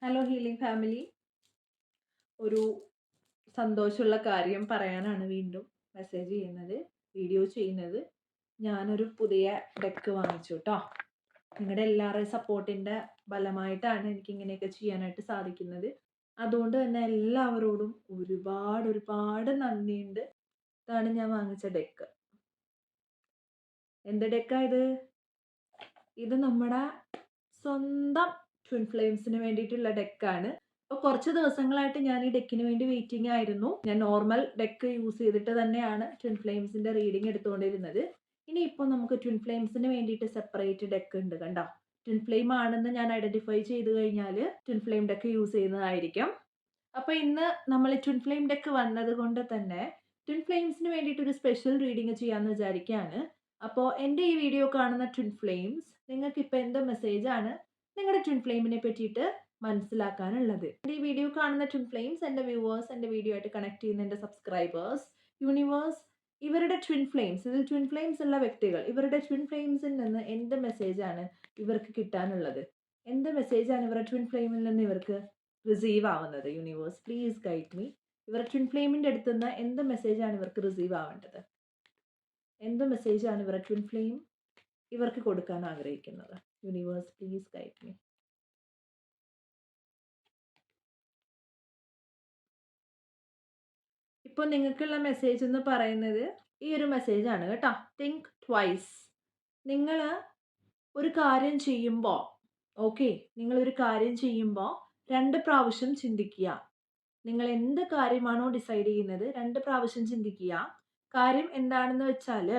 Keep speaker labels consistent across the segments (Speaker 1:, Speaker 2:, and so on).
Speaker 1: Hello healing family. ഒരു സന്തോഷമുള്ള കാര്യം പറയാനാണ് വീണ്ടും മെസ്സേജ് ചെയ്യുന്നത്, വീഡിയോ ചെയ്യുന്നത്. ഞാനൊരു പുതിയ ഡെക്ക് വാങ്ങിച്ചു കേട്ടോ. നിങ്ങളുടെ എല്ലാവരുടെയും സപ്പോർട്ടിൻ്റെ ഫലമായിട്ടാണ് എനിക്ക് ഇങ്ങനെയൊക്കെ ചെയ്യാനായിട്ട് സാധിക്കുന്നത്. അതുകൊണ്ട് തന്നെ എല്ലാവരോടും ഒരുപാട് നന്ദിയുണ്ട്. ഇതാണ് ഞാൻ വാങ്ങിച്ച ഡെക്ക്. എന്ത് ഡെക്കാ ഇത്? ഇത് നമ്മുടെ സ്വന്തം ട്വിൻ ഫ്ലെയിംസിന് വേണ്ടിയിട്ടുള്ള ഡെക്കാണ്. അപ്പോൾ കുറച്ച് ദിവസങ്ങളായിട്ട് ഞാൻ ഈ ഡെക്കിന് വേണ്ടി വെയിറ്റിംഗ് ആയിരുന്നു. ഞാൻ നോർമൽ ഡെക്ക് യൂസ് ചെയ്തിട്ട് തന്നെയാണ് ട്വിൻ ഫ്ലെയിംസിന്റെ റീഡിംഗ് എടുത്തുകൊണ്ടിരുന്നത്. ഇനിയിപ്പോൾ നമുക്ക് ട്വിൻ ഫ്ലെയിംസിന് വേണ്ടിയിട്ട് സെപ്പറേറ്റ് ഡെക്ക് ഉണ്ട്. കണ്ടോ, ട്വിൻ ഫ്ലെയിം ആണെന്ന് ഞാൻ ഐഡന്റിഫൈ ചെയ്ത് കഴിഞ്ഞാൽ ട്വിൻ ഫ്ലെയിം ഡെക്ക് യൂസ് ചെയ്യുന്നതായിരിക്കും. അപ്പോൾ ഇന്ന് നമ്മൾ ട്വിൻ ഫ്ലെയിം ഡെക്ക് വന്നത് കൊണ്ട് തന്നെ ട്വിൻ ഫ്ലെയിംസിന് വേണ്ടിയിട്ട് ഒരു സ്പെഷ്യൽ റീഡിംഗ് ചെയ്യാമെന്ന് വിചാരിക്കുകയാണ്. അപ്പോൾ എൻ്റെ ഈ വീഡിയോ കാണുന്ന ട്വിൻ ഫ്ലെയിംസ്, നിങ്ങൾക്ക് ഇപ്പോൾ എന്ത് മെസ്സേജാണ് നിങ്ങളുടെ ട്വിൻ ഫ്ലെയിമിനെ പറ്റിയിട്ട് മനസ്സിലാക്കാനുള്ളത്? ഈ വീഡിയോ കാണുന്ന ട്വിൻ ഫ്ലെയിംസ്, എൻ്റെ വ്യൂവേഴ്സ്, എൻ്റെ വീഡിയോ ആയിട്ട് കണക്ട് ചെയ്യുന്ന എൻ്റെ സബ്സ്ക്രൈബേഴ്സ്, യൂണിവേഴ്സ്, ഇവരുടെ ട്വിൻ ഫ്ലെയിംസ്, ഇതിൽ ട്വിൻ ഫ്ലെയിംസ് ഉള്ള വ്യക്തികൾ, ഇവരുടെ ട്വിൻ ഫ്ലെയിംസിൽ നിന്ന് എന്ത് മെസ്സേജാണ് ഇവർക്ക് കിട്ടാനുള്ളത്? എന്ത് മെസ്സേജാണ് ഇവരുടെ ട്വിൻ ഫ്ലെയിമിൽ നിന്ന് ഇവർക്ക് റിസീവ് ആവുന്നത്? Universe please guide me. ഇവരുടെ ട്വിൻ ഫ്ലെയിമിൻ്റെ അടുത്ത് നിന്ന് എന്ത് മെസ്സേജാണ് ഇവർക്ക് റിസീവ് ആവേണ്ടത്? എന്ത് മെസ്സേജാണ് ഇവരുടെ ട്വിൻ ഫ്ലെയിം ഇവർക്ക് കൊടുക്കാൻ ആഗ്രഹിക്കുന്നത്? Universe please guide me. ഇപ്പോൾ നിങ്ങൾക്കുള്ള മെസ്സേജ് എന്ന് പറയുന്നത് ഈ ഒരു മെസ്സേജാണ് കേട്ടോ. Think twice. നിങ്ങൾ ഒരു കാര്യം ചെയ്യുമ്പോൾ, നിങ്ങളൊരു കാര്യം ചെയ്യുമ്പോൾ 2 പ്രാവശ്യം ചിന്തിക്കുക. നിങ്ങൾ എന്ത് കാര്യമാണോ ഡിസൈഡ് ചെയ്യുന്നത് 2 പ്രാവശ്യം ചിന്തിക്കുക. കാര്യം എന്താണെന്ന് വെച്ചാൽ,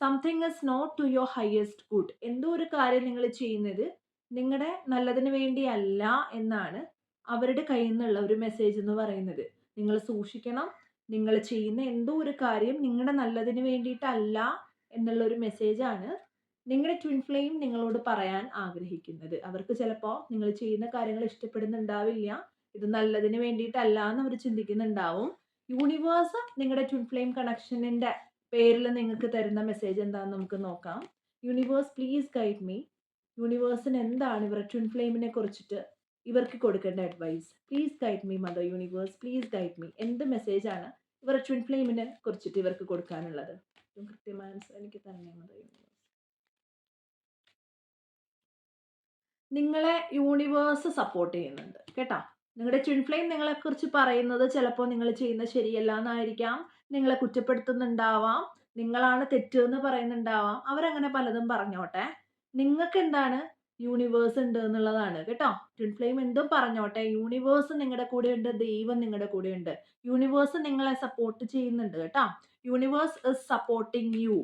Speaker 1: something is not to your highest good. എന്തോ ഒരു കാര്യം നിങ്ങൾ ചെയ്യുന്നത് നിങ്ങളുടെ നല്ലതിന് വേണ്ടിയല്ല എന്നാണ് അവരുടെ കയ്യിൽ നിന്നുള്ള ഒരു മെസ്സേജ് എന്ന് പറയുന്നത്. നിങ്ങൾ സൂക്ഷിക്കണം. നിങ്ങൾ ചെയ്യുന്ന എന്തോ ഒരു കാര്യം നിങ്ങളുടെ നല്ലതിന് വേണ്ടിയിട്ടല്ല എന്നുള്ള ഒരു മെസ്സേജാണ് നിങ്ങളുടെ ട്വിൻ ഫ്ലെയിം നിങ്ങളോട് പറയാൻ ആഗ്രഹിക്കുന്നത്. അവർക്ക് ചിലപ്പോൾ നിങ്ങൾ ചെയ്യുന്ന കാര്യങ്ങൾ ഇഷ്ടപ്പെടുന്നുണ്ടാവില്ല, ഇത് നല്ലതിന് വേണ്ടിയിട്ടല്ല എന്ന് അവർ ചിന്തിക്കുന്നുണ്ടാവും. യൂണിവേഴ്സ് നിങ്ങളുടെ ട്വിൻ ഫ്ലെയിം കണക്ഷനിൻ്റെ പേരിൽ നിങ്ങൾക്ക് തരുന്ന മെസ്സേജ് എന്താണെന്ന് നമുക്ക് നോക്കാം. Universe please guide me. യൂണിവേഴ്സിന് എന്താണ് ഇവരുടെ ട്വിൻ ഫ്ലെയിമിനെ കുറിച്ചിട്ട് ഇവർക്ക് കൊടുക്കേണ്ട advice? Please guide me mother universe, please guide me. എന്ത് മെസ്സേജാണ് ഇവരുടെ ട്വിൻ ഫ്ലെയിമിനെ കുറിച്ചിട്ട് ഇവർക്ക് കൊടുക്കാനുള്ളത്? കൃത്യമായ ആൻസർ എനിക്ക് തന്നെ മദർ യൂണിവേഴ്സ്. നിങ്ങളെ യൂണിവേഴ്സ് സപ്പോർട്ട് ചെയ്യുന്നുണ്ട് കേട്ടോ. നിങ്ങളുടെ ട്വിൻ ഫ്ലെയിം നിങ്ങളെക്കുറിച്ച് പറയുന്നത് ചിലപ്പോൾ നിങ്ങൾ ചെയ്യുന്നത് ശരിയല്ല എന്നായിരിക്കാം, നിങ്ങളെ കുറ്റപ്പെടുത്തുന്നുണ്ടാവാം, നിങ്ങളാണ് തെറ്റ് എന്ന് പറയുന്നുണ്ടാവാം. അവരങ്ങനെ പലതും പറഞ്ഞോട്ടെ, നിങ്ങൾക്ക് എന്താണ് യൂണിവേഴ്സ് ഉണ്ട് എന്നുള്ളതാണ് കേട്ടോ. ട്വിൻ ഫ്ലെയിം എന്തും പറഞ്ഞോട്ടെ, യൂണിവേഴ്സ് നിങ്ങളുടെ കൂടെ ഉണ്ട്, ദൈവം നിങ്ങളുടെ കൂടെ ഉണ്ട്. യൂണിവേഴ്സ് നിങ്ങളെ സപ്പോർട്ട് ചെയ്യുന്നുണ്ട് കേട്ടോ. Universe is supporting you.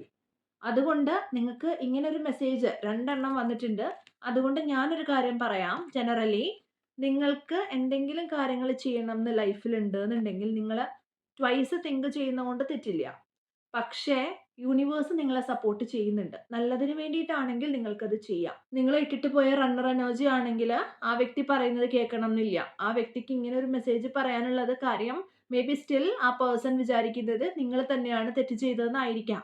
Speaker 1: അതുകൊണ്ട് നിങ്ങൾക്ക് ഇങ്ങനെ ഒരു മെസ്സേജ് 2 വന്നിട്ടുണ്ട്. അതുകൊണ്ട് ഞാനൊരു കാര്യം പറയാം. ജനറലി നിങ്ങൾക്ക് എന്തെങ്കിലും കാര്യങ്ങൾ ചെയ്യണം എന്ന് ലൈഫിൽ ഉണ്ട് എന്നുണ്ടെങ്കിൽ നിങ്ങൾ ട്വൈസ് തിങ്ക് ചെയ്യുന്നതുകൊണ്ട് തെറ്റില്ല. പക്ഷേ യൂണിവേഴ്സ് നിങ്ങളെ സപ്പോർട്ട് ചെയ്യുന്നുണ്ട്. നല്ലതിന് വേണ്ടിയിട്ടാണെങ്കിൽ നിങ്ങൾക്കത് ചെയ്യാം. നിങ്ങൾ ഇട്ടിട്ട് പോയ റണ്ണർ എനർജി ആണെങ്കിൽ ആ വ്യക്തി പറയുന്നത് കേൾക്കണം എന്നില്ല. ആ വ്യക്തിക്ക് ഇങ്ങനെ ഒരു മെസ്സേജ് പറയാനുള്ളത് കാര്യം മേ ബി സ്റ്റിൽ ആ പേഴ്സൺ വിചാരിക്കുന്നത് നിങ്ങൾ തന്നെയാണ് തെറ്റ് ചെയ്തതെന്നായിരിക്കാം.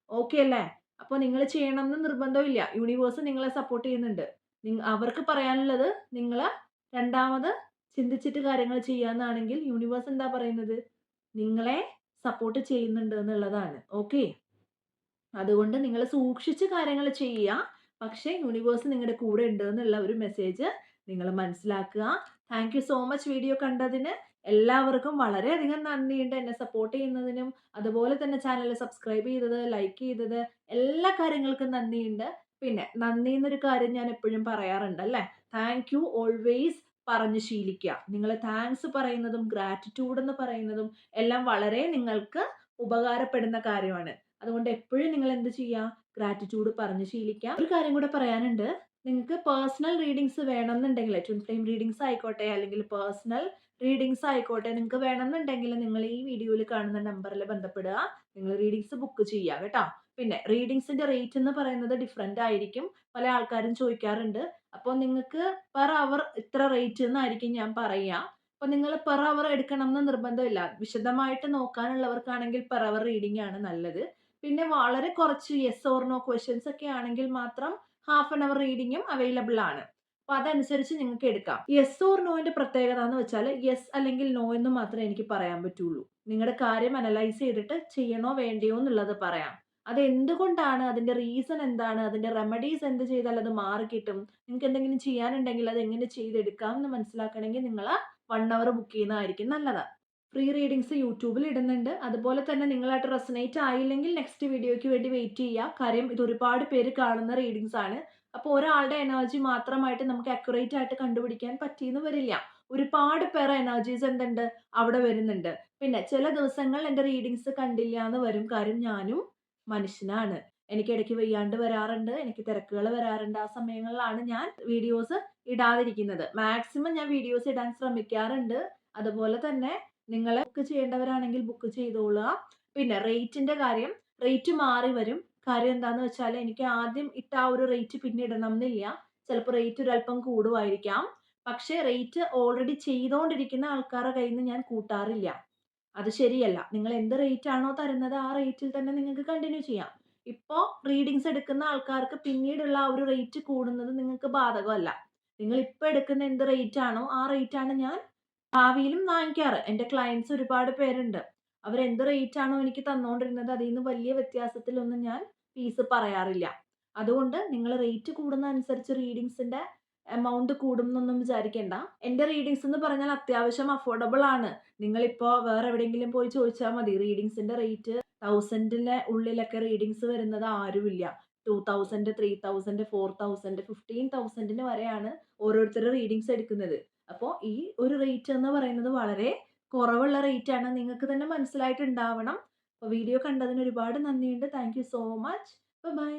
Speaker 1: ഓക്കെ അല്ലേ? അപ്പോൾ നിങ്ങൾ ചെയ്യണം എന്ന് നിർബന്ധമില്ല. യൂണിവേഴ്സ് നിങ്ങളെ സപ്പോർട്ട് ചെയ്യുന്നുണ്ട്. അവർക്ക് പറയാനുള്ളത് നിങ്ങൾ രണ്ടാമത് ചിന്തിച്ചിട്ട് കാര്യങ്ങൾ ചെയ്യാന്നാണെങ്കിൽ യൂണിവേഴ്സ് എന്താ പറയുന്നത്? നിങ്ങളെ സപ്പോർട്ട് ചെയ്യുന്നുണ്ട് എന്നുള്ളതാണ്. ഓക്കെ, അതുകൊണ്ട് നിങ്ങൾ സൂക്ഷിച്ച് കാര്യങ്ങൾ ചെയ്യുക. പക്ഷേ യൂണിവേഴ്സ് നിങ്ങളുടെ കൂടെ ഉണ്ട് എന്നുള്ള ഒരു മെസ്സേജ് നിങ്ങൾ മനസ്സിലാക്കുക. Thank you so much video കണ്ടതിന്. എല്ലാവർക്കും വളരെയധികം നന്ദിയുണ്ട് എന്നെ സപ്പോർട്ട് ചെയ്യുന്നതിനും, അതുപോലെ തന്നെ ചാനൽ സബ്സ്ക്രൈബ് ചെയ്തത്, ലൈക്ക് ചെയ്തത്, എല്ലാ കാര്യങ്ങൾക്കും നന്ദിയുണ്ട്. പിന്നെ നന്ദി എന്നൊരു കാര്യം ഞാൻ എപ്പോഴും പറയാറുണ്ട് അല്ലേ. താങ്ക് യു ഓൾവേസ് പറഞ്ഞ് ശീലിക്കുക. നിങ്ങൾ താങ്ക്സ് പറയുന്നതും ഗ്രാറ്റിറ്റ്യൂഡ് എന്ന് പറയുന്നതും എല്ലാം വളരെ നിങ്ങൾക്ക് ഉപകാരപ്പെടുന്ന കാര്യമാണ്. അതുകൊണ്ട് എപ്പോഴും നിങ്ങൾ എന്ത് ചെയ്യുക? ഗ്രാറ്റിറ്റ്യൂഡ് പറഞ്ഞ് ശീലിക്കാം. ഒരു കാര്യം കൂടെ പറയാനുണ്ട്. നിങ്ങൾക്ക് പേഴ്സണൽ റീഡിങ്സ് വേണമെന്നുണ്ടെങ്കിൽ, ട്വിൻ ഫ്ലെയിം റീഡിങ്സ് ആയിക്കോട്ടെ അല്ലെങ്കിൽ പേഴ്സണൽ റീഡിങ്സ് ആയിക്കോട്ടെ, നിങ്ങൾക്ക് വേണമെന്നുണ്ടെങ്കിൽ നിങ്ങൾ ഈ വീഡിയോയിൽ കാണുന്ന നമ്പറിൽ ബന്ധപ്പെടുക. നിങ്ങൾ റീഡിങ്സ് ബുക്ക് ചെയ്യുക കേട്ടോ. പിന്നെ റീഡിങ്സിന്റെ റേറ്റ് എന്ന് പറയുന്നത് ഡിഫറെൻ്റ് ആയിരിക്കും. പല ആൾക്കാരും ചോദിക്കാറുണ്ട്. അപ്പോൾ നിങ്ങൾക്ക് പെർ അവർ ഇത്ര റേറ്റ് എന്നായിരിക്കും ഞാൻ പറയുക. അപ്പോൾ നിങ്ങൾ പെർ അവർ എടുക്കണം എന്ന് നിർബന്ധമില്ല. വിശദമായിട്ട് നോക്കാനുള്ളവർക്കാണെങ്കിൽ പെർ അവർ റീഡിംഗ് ആണ് നല്ലത്. പിന്നെ വളരെ കുറച്ച് യെസ് ഓർ നോ ക്വസ്റ്റ്യൻസ് ഒക്കെ ആണെങ്കിൽ മാത്രം ഹാഫ് ആൻ അവർ റീഡിങ്ങും അവൈലബിൾ ആണ്. അപ്പൊ അതനുസരിച്ച് നിങ്ങൾക്ക് എടുക്കാം. യെസ് ഓർ നോന്റെ പ്രത്യേകത എന്ന് വെച്ചാൽ യെസ് അല്ലെങ്കിൽ നോ എന്ന് മാത്രമേ എനിക്ക് പറയാൻ പറ്റുള്ളൂ. നിങ്ങളുടെ കാര്യം അനലൈസ് ചെയ്തിട്ട് ചെയ്യണോ വേണ്ടയോ എന്നുള്ളത് പറയാം. അത് എന്തുകൊണ്ടാണ്, അതിന്റെ റീസൺ എന്താണ്, അതിന്റെ റെമഡീസ് എന്ത് ചെയ്താൽ അത് മാറിക്കിട്ടും, നിങ്ങൾക്ക് എന്തെങ്കിലും ചെയ്യാനുണ്ടെങ്കിൽ അത് എങ്ങനെ ചെയ്തെടുക്കാം എന്ന് മനസ്സിലാക്കണമെങ്കിൽ നിങ്ങൾ 1 അവർ ബുക്ക് ചെയ്യുന്നതായിരിക്കും നല്ലത്. ഫ്രീ റീഡിങ്സ് യൂട്യൂബിൽ ഇടുന്നുണ്ട്. അതുപോലെ തന്നെ നിങ്ങളായിട്ട് റെസനേറ്റ് ആയില്ലെങ്കിൽ നെക്സ്റ്റ് വീഡിയോയ്ക്ക് വേണ്ടി വെയിറ്റ് ചെയ്യുക. കാര്യം ഇത് ഒരുപാട് പേര് കാണുന്ന റീഡിങ്സ് ആണ്. അപ്പോൾ ഒരാളുടെ എനർജി മാത്രമായിട്ട് നമുക്ക് അക്യുറേറ്റ് ആയിട്ട് കണ്ടുപിടിക്കാൻ പറ്റിയെന്ന് വരില്ല. ഒരുപാട് പേരെ എനർജീസ് എന്തുണ്ട് അവിടെ വരുന്നുണ്ട്. പിന്നെ ചില ദിവസങ്ങൾ എൻ്റെ റീഡിങ്സ് കണ്ടില്ല എന്ന് വരും. കാര്യം ഞാനും മനുഷ്യനാണ്. എനിക്ക് ഇടയ്ക്ക് വയ്യാണ്ട് വരാറുണ്ട്. എനിക്ക് തിരക്കുകൾ വരാറുണ്ട്. ആ സമയങ്ങളിലാണ് ഞാൻ വീഡിയോസ് ഇടാതിരിക്കുന്നത്. മാക്സിമം ഞാൻ വീഡിയോസ് ഇടാൻ ശ്രമിക്കാറുണ്ട്. അതുപോലെ തന്നെ നിങ്ങൾ ബുക്ക് ചെയ്യേണ്ടവരാണെങ്കിൽ ബുക്ക് ചെയ്തോളുക. പിന്നെ റേറ്റിന്റെ കാര്യം, റേറ്റ് മാറി വരും. കാര്യം എന്താന്ന് വെച്ചാൽ എനിക്ക് ആദ്യം ഇട്ട ആ ഒരു റേറ്റ് പിന്നെ ഇടണം എന്നില്ല. ചിലപ്പോൾ റേറ്റ് ഒരല്പം കൂടുമായിരിക്കാം. പക്ഷേ റേറ്റ് ഓൾറെഡി ചെയ്തുകൊണ്ടിരിക്കുന്ന ആൾക്കാരുടെ കയ്യിൽ നിന്ന് ഞാൻ കൂട്ടാറില്ല. അത് ശരിയല്ല. നിങ്ങൾ എന്ത് റേറ്റ് ആണോ തരുന്നത് ആ റേറ്റിൽ തന്നെ നിങ്ങൾക്ക് കണ്ടിന്യൂ ചെയ്യാം. ഇപ്പോ റീഡിങ്സ് എടുക്കുന്ന ആൾക്കാർക്ക് പിന്നീടുള്ള ആ ഒരു റേറ്റ് കൂടുന്നത് നിങ്ങൾക്ക് ബാധകമല്ല. നിങ്ങൾ ഇപ്പൊ എടുക്കുന്ന എന്ത് റേറ്റ് ആണോ ആ റേറ്റ് ആണ് ഞാൻ ഭാവിയിലും വാങ്ങിക്കാറ്. എൻ്റെ ക്ലയൻറ്റ്സ് ഒരുപാട് പേരുണ്ട്. അവരെന്ത് റേറ്റ് ആണോ എനിക്ക് തന്നുകൊണ്ടിരുന്നത് അതിൽ നിന്ന് വലിയ വ്യത്യാസത്തിലൊന്നും ഞാൻ ഫീസ് പറയാറില്ല. അതുകൊണ്ട് നിങ്ങൾ റേറ്റ് കൂടുന്ന അനുസരിച്ച് റീഡിങ്സിന്റെ എമൗണ്ട് കൂടും എന്നൊന്നും വിചാരിക്കേണ്ട. എൻ്റെ റീഡിങ്സ് എന്ന് പറഞ്ഞാൽ അത്യാവശ്യം അഫോർഡബിൾ ആണ്. നിങ്ങളിപ്പോ വേറെ എവിടെയെങ്കിലും പോയി ചോദിച്ചാൽ മതി. റീഡിങ്സിന്റെ റേറ്റ് 1000ന്റെ ഉള്ളിലൊക്കെ റീഡിങ്സ് വരുന്നത് ആരുമില്ല. 2000, 3000, 4000, 15,000 വരെയാണ് ഓരോരുത്തർ റീഡിങ്സ് എടുക്കുന്നത്. അപ്പോൾ ഈ ഒരു റേറ്റ് എന്ന് പറയുന്നത് വളരെ കുറവുള്ള റേറ്റ് ആണ്. നിങ്ങൾക്ക് തന്നെ മനസ്സിലായിട്ടുണ്ടാവണം. അപ്പോൾ വീഡിയോ കണ്ടതിന് ഒരുപാട് നന്ദിയുണ്ട്. Thank you so much. By.